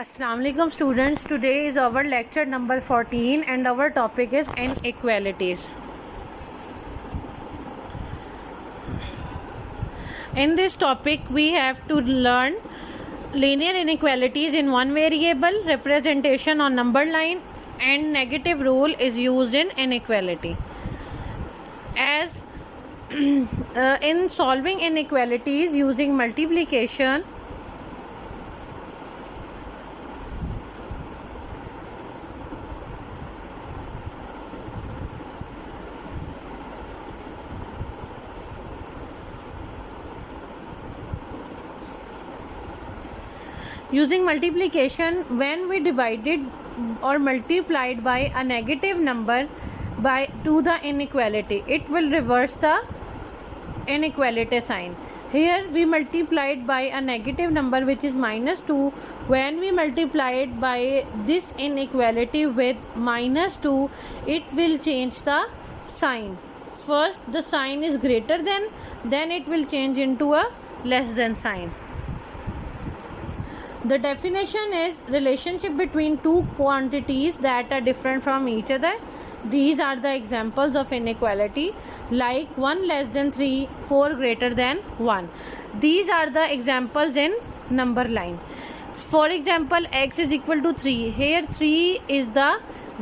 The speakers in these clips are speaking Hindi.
Assalamu alaikum students. Today is our lecture number 14 and our topic is inequalities. In this topic we have to learn linear inequalities in one variable, representation on number line, and negative rule is used in inequality. As in solving inequalities using multiplication, when we divided or multiplied by a negative number to the inequality, it will reverse the inequality sign. Here we multiplied by a negative number which is -2. When we multiplied by this inequality with -2, it will change the sign. First the sign is greater than, then it will change into a less than sign. The definition is relationship between two quantities that are different from each other. These are the examples of inequality, like 1 less than 3, 4 greater than 1. These are the examples in number line. For example, x is equal to 3. Here 3 is the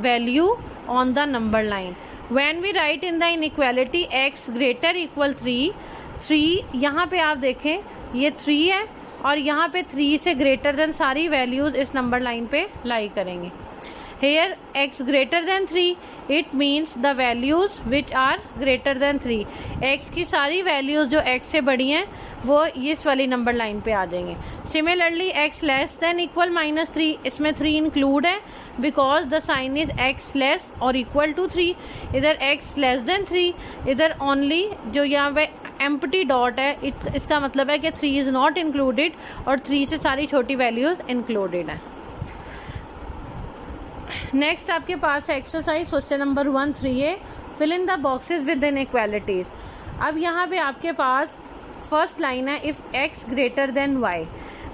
value on the number line. When we write in the inequality x greater equal 3, यहाँ पे आप देखें ये 3 है और यहाँ पे 3 से ग्रेटर देन सारी वैल्यूज़ इस नंबर लाइन पे लाई करेंगे. Here x greater than 3, it means the values which are greater than 3. x की सारी वैल्यूज़ जो x से बड़ी हैं वो इस वाली नंबर लाइन पे आ जाएंगे. Similarly x less than equal -3, इसमें 3 इंक्लूड है because the sign is x less और इक्वल टू 3. इधर x लेस देन 3, इधर ओनली जो यहाँ पे एम्प्टी डॉट है इसका मतलब है कि 3 इज़ नॉट इंक्लूडेड और 3 से सारी छोटी वैल्यूज़ इंक्लूडेड है. नेक्स्ट आपके पास है exercise question number 1-3a, fill in the boxes with inequalities. अब यहाँ पे आपके पास फर्स्ट लाइन है if x greater than y.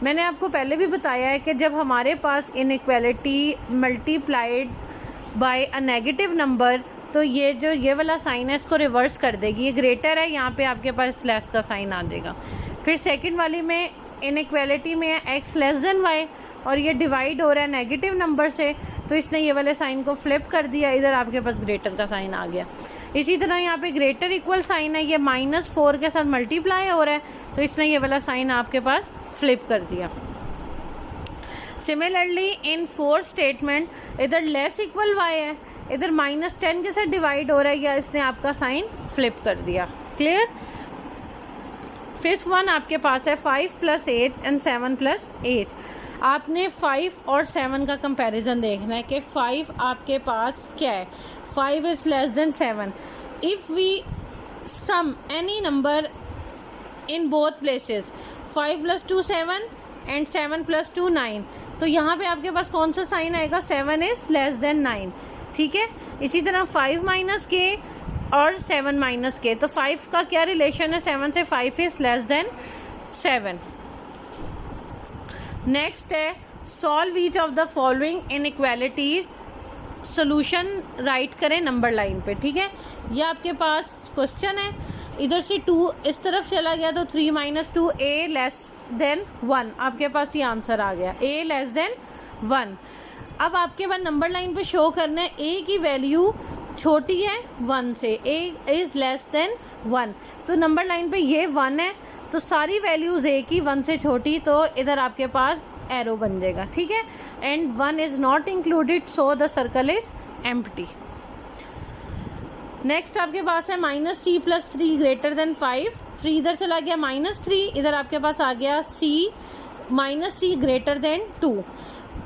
मैंने आपको पहले भी बताया है कि जब हमारे पास inequality multiplied by a negative number तो ये वाला साइन है इसको रिवर्स कर देगी. ये ग्रेटर है, यहाँ पे आपके पास लेस का साइन आ जाएगा. फिर सेकंड वाली में इनइक्वालिटी में है x लेस देन y और ये डिवाइड हो रहा है नेगेटिव नंबर से, तो इसने ये वाले साइन को फ्लिप कर दिया, इधर आपके पास ग्रेटर का साइन आ गया. इसी तरह यहाँ पे ग्रेटर इक्वल साइन है, ये -4 के साथ मल्टीप्लाई हो रहा है तो इसने ये वाला साइन आपके पास फ्लिप कर दिया. सिमिलरली इन 4 स्टेटमेंट इधर लेस इक्वल y है, इधर -10 के साथ डिवाइड हो रहा है या इसने आपका साइन फ्लिप कर दिया. क्लियर. फिफ्थ वन आपके पास है 5 + 8 एंड 7 + 8. आपने 5 और 7 का कंपैरिजन देखना है कि 5 आपके पास क्या है. 5 is less than 7. If we sum any number in both places 5 + 2 7 and 7 + 2 9, तो यहाँ पे आपके पास कौन सा साइन आएगा, 7 इज लेस देन 9. ठीक है. इसी तरह 5 - k और 7 - k, तो 5 का क्या रिलेशन है, 7 से 5 इज लेस देन 7. नेक्स्ट है solve each of the following inequalities. Solution right करें नंबर लाइन पे. ठीक है. ये आपके पास क्वेश्चन है, इधर से 2 इस तरफ चला गया तो 3 - 2 a लेस देन 1, आपके पास ये आंसर आ गया, a लेस देन 1. अब आपके पास नंबर लाइन पे शो करना है a की वैल्यू छोटी है 1 से, a इज़ लेस देन 1, तो नंबर लाइन पे ये 1 है तो सारी वैल्यूज़ a की 1 से छोटी, तो इधर आपके पास एरो बन जाएगा. ठीक है. And 1 is not included so the circle is empty. Next आपके पास है -c + 3 ग्रेटर देन 5. 3 इधर चला गया -3, इधर आपके पास आ गया -c ग्रेटर देन 2.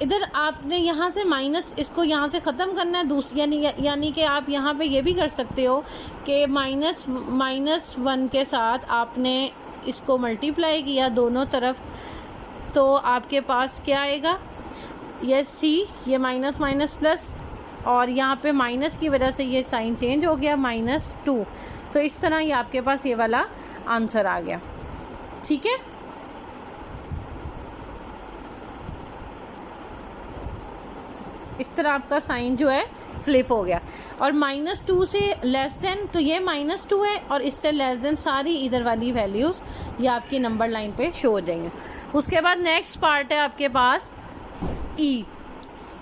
इधर आपने यहाँ से माइनस इसको यहाँ से ख़त्म करना है यानी कि आप यहाँ पे ये भी कर सकते हो कि -1 के साथ आपने इसको मल्टीप्लाई किया दोनों तरफ, तो आपके पास क्या आएगा, ये c, ये माइनस प्लस और यहाँ पे माइनस की वजह से ये साइन चेंज हो गया -2, तो इस तरह ये आपके पास ये वाला आंसर आ गया. ठीक है. इस तरह आपका साइन जो है फ्लिप हो गया। और -2 से लेस देन, तो ये -2 है, और इससे लेस देन सारी इधर वाली वैल्यूज़ ये आपकी नंबर लाइन पे शो हो जाएंगे। उसके बाद नेक्स्ट पार्ट है आपके पास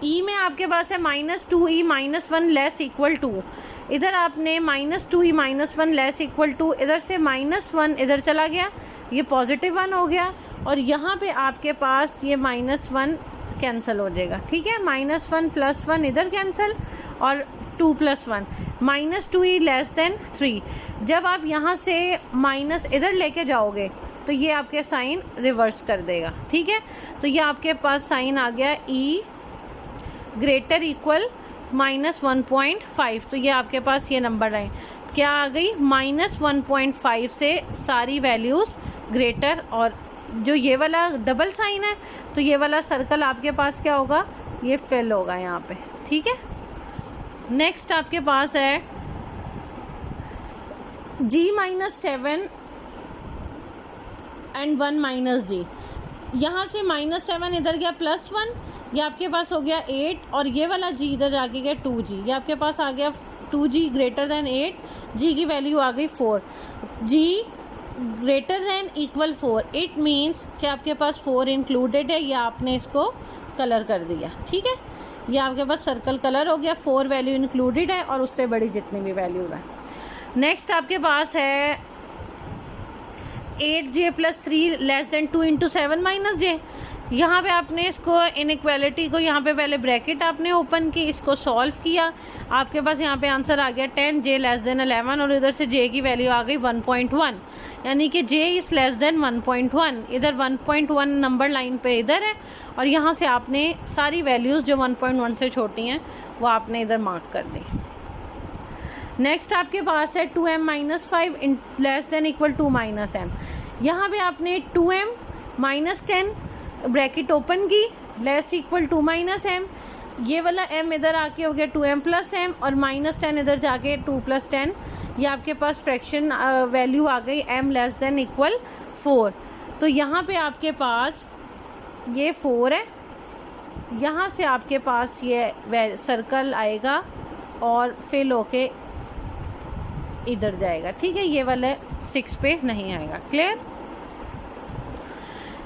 ई में आपके पास है -2e -1 लेस इक्वल टू, इधर आपने -2e -1 लेस इक्वल टू, इधर से -1 इधर चला गया, ये पॉजिटिव 1 हो गया, और यहाँ पे आपके पास ये -1 कैंसिल हो जाएगा, ठीक है। -1 + 1 इधर कैंसिल, और 2 + 1 -2e लेस देन 3। जब आप यहाँ से माइनस इधर लेके जाओगे तो ये आपके साइन रिवर्स कर देगा, ठीक है। तो ये आपके पास साइन आ गया e ग्रेटर इक्वल -1.5। तो ये आपके पास ये नंबर लाइन क्या आ गई, -1.5 से सारी वैल्यूज़ ग्रेटर, और जो ये वाला डबल साइन है तो ये वाला सर्कल आपके पास क्या होगा, ये फिल होगा यहाँ पे, ठीक है। नेक्स्ट आपके पास है g -7 and 1 - g। यहाँ से -7 इधर गया +1, ये आपके पास हो गया 8, और ये वाला g इधर जाके गया 2g, ये आपके पास आ गया 2g ग्रेटर देन 8, g की वैल्यू आ गई 4, g greater than equal 4, it means कि आपके पास 4 इंक्लूडेड है, या आपने इसको कलर कर दिया, ठीक है। ये आपके पास सर्कल कलर हो गया, 4 वैल्यू इंक्लूडेड है, और उससे बड़ी जितनी भी वैल्यू है। नेक्स्ट आपके पास है 8j + 3 लेस देन 2 × 7 - j। यहाँ पे आपने इसको इनइक्वालिटी को यहाँ पे पहले ब्रैकेट आपने ओपन की, इसको सॉल्व किया, आपके पास यहाँ पे आंसर आ गया 10j लेस देन 11, और इधर से j की वैल्यू आ गई 1.1, यानी कि j इज़ लेस देन 1.1। इधर 1.1 नंबर लाइन पे इधर है, और यहाँ से आपने सारी वैल्यूज़ जो 1.1 से छोटी हैं वो आपने इधर मार्क कर दी। नेक्स्ट आपके पास है 2m - 5 less than equal to -m। यहाँ पे आपने 2m - 10 ब्रैकेट ओपन की, लेस इक्वल टू -m, ये वाला m इधर आके हो गया 2m + m, और -10 इधर जाके 2 + 10, ये आपके पास फ्रैक्शन वैल्यू आ गई m लेस देन इक्वल 4। तो यहाँ पे आपके पास ये 4 है, यहाँ से आपके पास ये सर्कल आएगा और फिल होके इधर जाएगा, ठीक है। ये वाला 6 पे नहीं आएगा, क्लियर।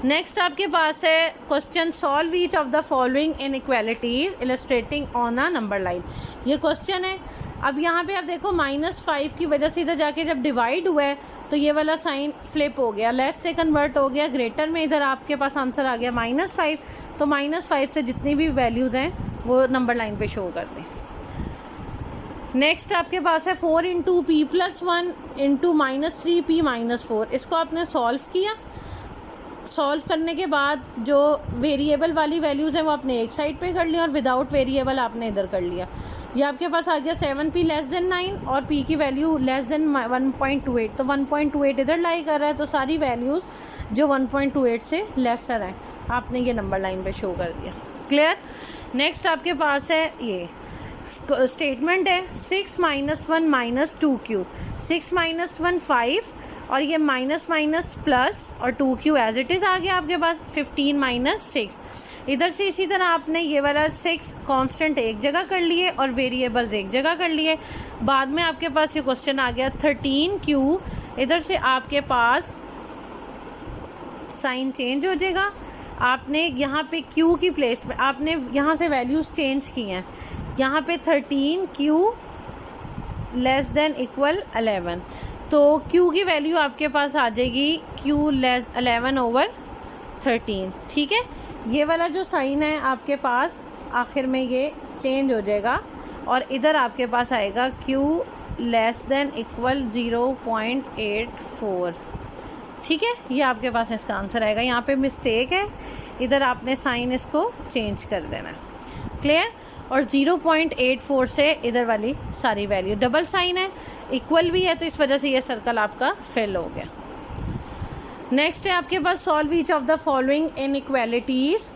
नेक्स्ट आपके पास है question, solve each of the following inequalities illustrating on a number line. ये क्वेश्चन है। अब यहाँ पे आप देखो -5 की वजह से इधर जाके जब डिवाइड हुआ है तो ये वाला साइन फ्लिप हो गया, लेस से कन्वर्ट हो गया ग्रेटर में, इधर आपके पास आंसर आ गया -5। तो -5 से जितनी भी वैल्यूज़ हैं वो नंबर लाइन पे शो कर दें। नेक्स्ट आपके पास है 4 × p + 1 × -3p - 4। इसको आपने सॉल्व किया, सॉल्व करने के बाद जो वेरिएबल वाली वैल्यूज़ हैं वो आपने एक साइड पे कर लिया, और विदाउट वेरिएबल आपने इधर कर लिया। ये आपके पास आ गया 7p लेस देन 9, और p की वैल्यू लेस देन 1.28। तो 1.28 इधर लाई कर रहा है, तो सारी वैल्यूज़ जो 1.28 से लेसर हैं आपने ये नंबर लाइन पे शो कर दिया, क्लियर। नेक्स्ट आपके पास है ये स्टेटमेंट है 6 - 1 - 2q। 6 - 1 5, और ये माइनस माइनस प्लस, और 2q एज इट इज़ आ गया आपके पास 15 - 6। इधर से इसी तरह आपने ये वाला 6 कांस्टेंट एक जगह कर लिए और वेरिएबल्स एक जगह कर लिए। बाद में आपके पास ये क्वेश्चन आ गया 13q, इधर से आपके पास साइन चेंज हो जाएगा। आपने यहाँ पे q की प्लेस में आपने यहाँ से वैल्यूज़ चेंज की हैं, यहाँ पे 13q लेस देन इक्वल 11, तो q की वैल्यू आपके पास आ जाएगी q लेस 11/13, ठीक है। ये वाला जो साइन है आपके पास आखिर में ये चेंज हो जाएगा, और इधर आपके पास आएगा q लेस देन इक्वल 0.84, ठीक है। ये आपके पास इसका आंसर आएगा। यहाँ पे मिस्टेक है, इधर आपने साइन इसको चेंज कर देना है, क्लियर। और 0.84 से इधर वाली सारी वैल्यू, डबल साइन है, इक्वल भी है, तो इस वजह से ये सर्कल आपका फेल हो गया। नेक्स्ट है आपके पास solve each of the following inequalities.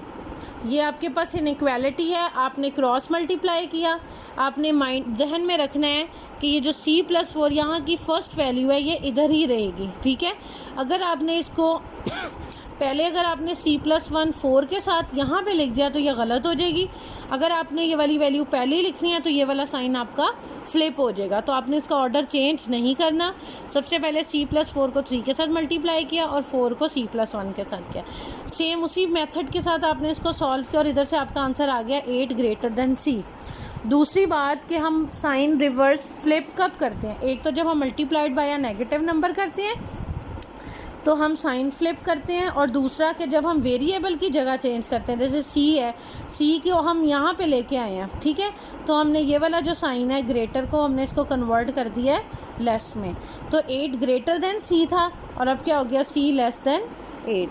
ये आपके पास इनइक्वालिटी है, आपने क्रॉस मल्टीप्लाई किया। आपने माइंड जहन में रखना है कि ये जो c+4 यहाँ की फर्स्ट वैल्यू है ये इधर ही रहेगी, ठीक है। अगर आपने इसको पहले अगर आपने c+1 4 के साथ यहाँ पे लिख दिया तो ये गलत हो जाएगी। अगर आपने ये वाली वैल्यू पहले ही लिखनी है तो ये वाला साइन आपका फ्लिप हो जाएगा। तो आपने इसका ऑर्डर चेंज नहीं करना। सबसे पहले c+4 को 3 के साथ मल्टीप्लाई किया और 4 को c+1 के साथ किया। सेम उसी मेथड के साथ आपने इसको सॉल्व किया और इधर से आपका आंसर आ गया 8 ग्रेटर देन c। दूसरी बात कि हम साइन रिवर्स फ्लिप कब करते हैं, एक तो जब हम मल्टीप्लाइड बाय या नेगेटिव नंबर करते हैं तो हम साइन फ्लिप करते हैं, और दूसरा कि जब हम वेरिएबल की जगह चेंज करते हैं, जैसे c है, c को हम यहाँ पे लेके आए हैं, ठीक है, तो हमने ये वाला जो साइन है ग्रेटर को हमने इसको कन्वर्ट कर दिया है लेस में। तो 8 ग्रेटर देन c था और अब क्या हो गया c लेस देन 8,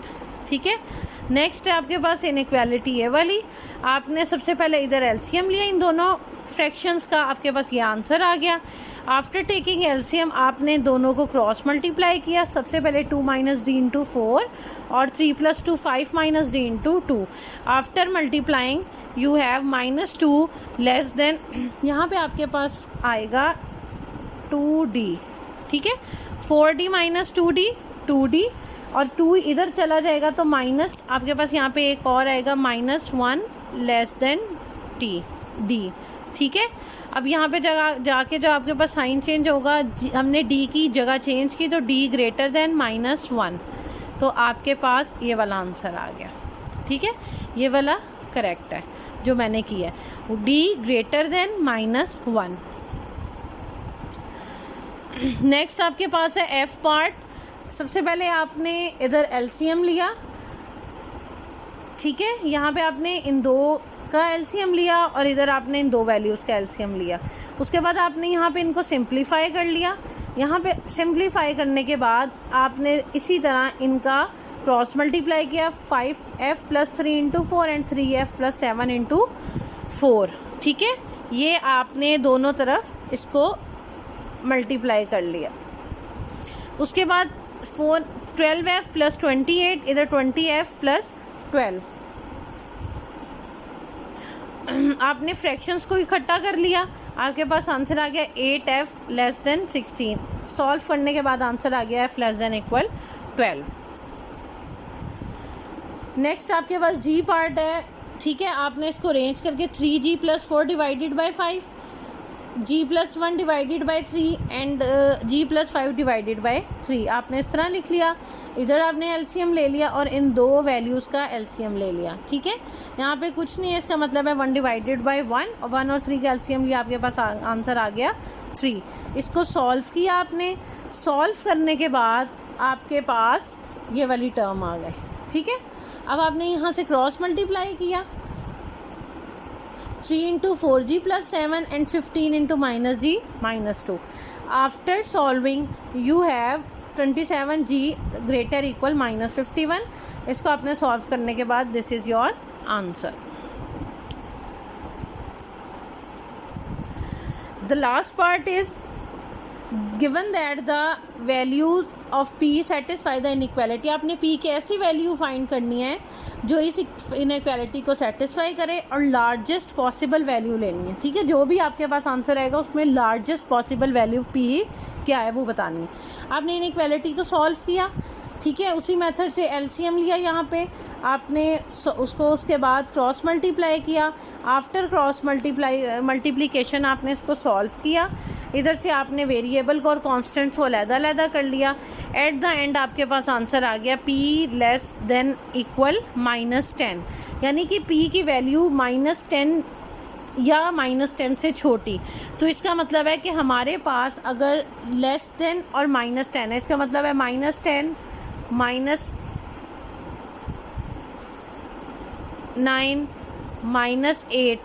ठीक है। नेक्स्ट है आपके पास इनइक्वालिटी ये वाली। आपने सबसे पहले इधर एलसीएम लिया इन दोनों फ्रैक्शंस का, आपके पास ये आंसर आ गया। आफ्टर टेकिंग एलसीएम आपने दोनों को क्रॉस मल्टीप्लाई किया। सबसे पहले 2 - d इंटू 4 और 3 + 2 5 - d into 2। After multiplying you have -2 less than, यहाँ पे आपके पास आएगा 2d, ठीक है। 4d - 2d 2d और 2 इधर चला जाएगा तो माइनस आपके पास यहाँ पे एक और आएगा -1 लेस देन d, ठीक है। अब यहाँ पे जगह जाके जो आपके पास साइन चेंज होगा, हमने d की जगह चेंज की तो d ग्रेटर देन -1, तो आपके पास ये वाला आंसर आ गया, ठीक है। ये वाला करेक्ट है जो मैंने किया है, d ग्रेटर देन -1। नेक्स्ट आपके पास है f पार्ट। सबसे पहले आपने इधर एलसीएम लिया, ठीक है, यहाँ पे आपने इन दो का एलसीएम लिया और इधर आपने इन दो वैल्यूज़ का एलसीएम लिया। उसके बाद आपने यहाँ पे इनको सिंप्लीफाई कर लिया। यहाँ पे सिंप्लीफाई करने के बाद आपने इसी तरह इनका क्रॉस मल्टीप्लाई किया, 5f + 3 into 4 and 3f + 7 into 4, ठीक है। ये आपने दोनों तरफ इसको मल्टीप्लाई कर लिया। उसके बाद 12f + 28, इधर 20f + 12। आपने फ्रैक्शंस को इकट्ठा कर लिया, आपके पास आंसर आ गया 8f लेस देन 16। सॉल्व करने के बाद आंसर आ गया f less than equal 12। Next आपके पास g पार्ट है, ठीक है। आपने इसको अरेंज करके 3g + 4 divided by 5, g + 1 divided by 3 and g + 5 divided by 3 आपने इस तरह लिख लिया। इधर आपने एलसीएम ले लिया और इन दो वैल्यूज़ का एलसीएम ले लिया, ठीक है। यहाँ पे कुछ नहीं है, इसका मतलब है 1 डिवाइडेड बाय 1 और 1 और 3 का एलसीएम लिया, आपके पास आंसर आ गया 3। इसको सॉल्व किया आपने। सॉल्व करने के बाद आपके पास ये वाली टर्म आ गई, ठीक है। अब आपने यहाँ से क्रॉस मल्टीप्लाई किया, 3 into 4g + 7 and 15 into -g -2। After solving you have 27g greater equal -51। इसको आपने सॉल्व करने के बाद this is your answer. The last part is given that the values of p satisfy the inequality. आपने p की ऐसी वैल्यू फाइंड करनी है जो इस इनइक्वालिटी को सेटिस्फाई करे और लार्जेस्ट पॉसिबल वैल्यू लेनी है, ठीक है। जो भी आपके पास आंसर आएगा उसमें लार्जेस्ट पॉसिबल वैल्यू p क्या है वो बतानी है। आपने इनइक्वालिटी को सॉल्व किया, ठीक है। उसी मेथड से एलसीएम लिया, यहाँ पे आपने उसको उसके बाद क्रॉस मल्टीप्लाई किया। आफ्टर क्रॉस मल्टीप्लिकेशन आपने इसको सॉल्व किया। इधर से आपने वेरिएबल को और कांस्टेंट्स को अलग-अलग कर लिया। एट द एंड आपके पास आंसर आ गया p लेस देन इक्वल -10, यानी कि p की वैल्यू -10 या -10 से छोटी। तो इसका मतलब है कि हमारे पास अगर लेस देन और -10 है, इसका मतलब है -10 -9 -8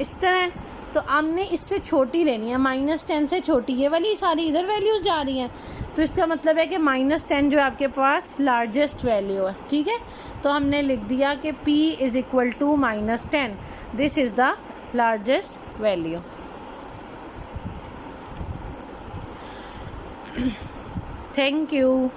इस तरह। तो हमने इससे छोटी लेनी है, -10 से छोटी। ये वाली सारी इधर वैल्यूज़ जा रही हैं, तो इसका मतलब है कि -10 जो आपके पास लार्जेस्ट वैल्यू है, ठीक है। तो हमने लिख दिया कि p is equal to -10, this is the largest value. Thank you.